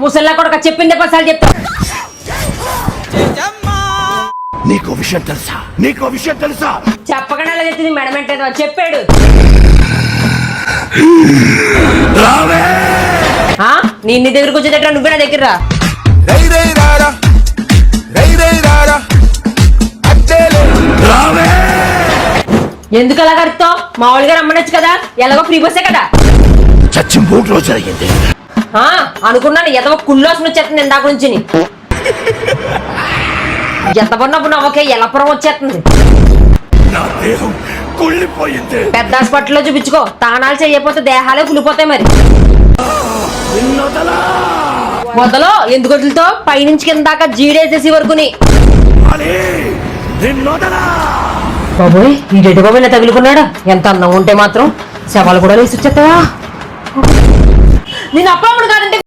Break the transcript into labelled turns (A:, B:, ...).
A: ముసల్లా కొడుక చెప్పిందే పసాలు చెప్తా.
B: నీకో విషయం తెలుసా? నీకో విషయం తెలుసా?
A: చెప్పకుండా చెప్పింది మెడమెంటేదో చెప్పాడు. నీ దగ్గరకు వచ్చేటట్టు నువ్వే నా దగ్గర రా. ఎందుకు అలా కడుతావు? మామూలుగా రమ్మనొచ్చు కదా, ఎలాగో ఫ్రీ బస్సే కదా.
B: చచ్చి 3 రోజులు జరిగింది.
A: అనుకున్నాను ఎదవ కుళ్ళోసం వచ్చేస్తుంది ఇందాక నుంచి. ఎంత పడినప్పుడు నవ్వకే ఎలపురం వచ్చేస్తుంది.
B: నా దేహం కుళ్ళిపోయింది.
A: పెద్ద హాస్పిటల్లో చూపించుకో, తానాలు చేయకపోతే దేహాలే కుళ్ళిపోతాయి. మరి మొదలో ఎందుకు వదులుతో పైనుంచి కింద దాకా జీడేసేసి వరకుని. బాబోయ్ ఈ రెడ్డి బాబు ఇలా తగులుకున్నాడా? ఎంత అన్నం ఉంటే మాత్రం శవాలు కూడా లేసి వచ్చేస్తావా? నేను అప్పుడప్పుడు కాదంటే